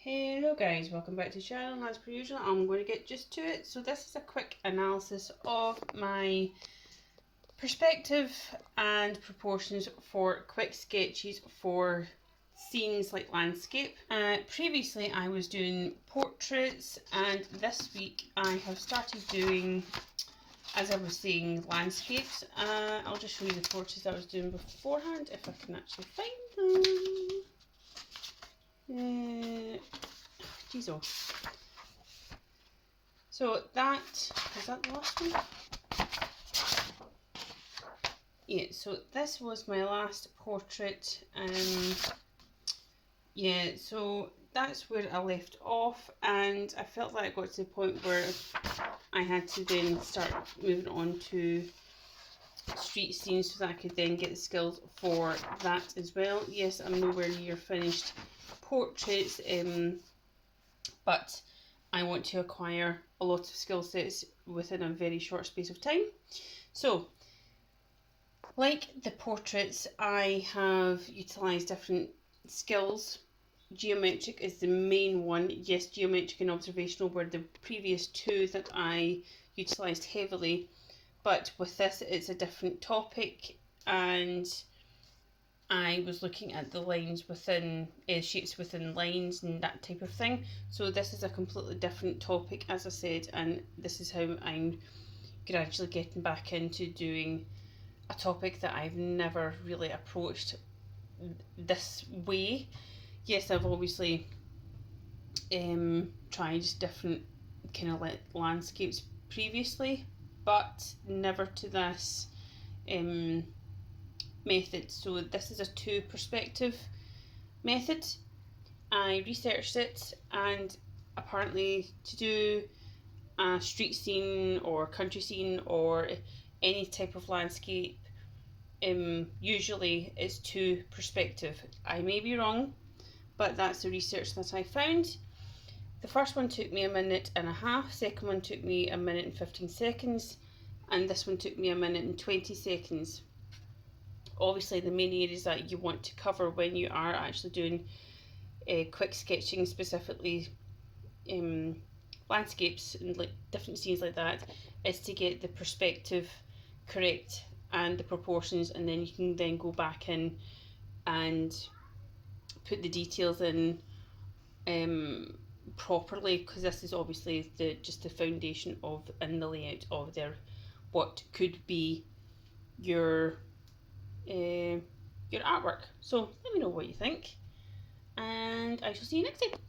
Hello guys, welcome back to the channel, and as per usual I'm going to get just to it. So this is a quick analysis of my perspective and proportions for quick sketches for scenes like landscape. Previously I was doing portraits, and this week I have started doing, as I was saying, landscapes. I'll just show you the portraits I was doing beforehand if I can actually find them. Jeez, oh. So that, is that the last one? Yeah, so this was my last portrait. Yeah, so that's where I left off, and I felt like I got to the point where I had to then start moving on to street scenes so that I could then get the skills for that as well. Yes, I'm nowhere near finished portraits, but I want to acquire a lot of skill sets within a very short space of time. So, like the portraits, I have utilised different skills. Geometric is the main one. Yes, geometric and observational were the previous two that I utilised heavily, but with this it's a different topic, and I was looking at the lines within, shapes within lines and that type of thing. So this is a completely different topic, as I said, and this is how I'm gradually getting back into doing a topic that I've never really approached this way. Yes, I've obviously tried different kind of landscapes previously, but never to this method. So this is a two perspective method. I researched it, and apparently to do a street scene or country scene or any type of landscape, usually it's two perspective. I may be wrong, but that's the research that I found. The first one took me 1.5 minutes, second one took me 1 minute and 15 seconds, and this one took me 1 minute and 20 seconds. Obviously the main areas that you want to cover when you are actually doing quick sketching, specifically landscapes and like different scenes like that, is to get the perspective correct and the proportions, and then you can then go back in and put the details in properly, because this is obviously just the foundation of and the layout of what could be your artwork. So let me know what you think, and I shall see you next time.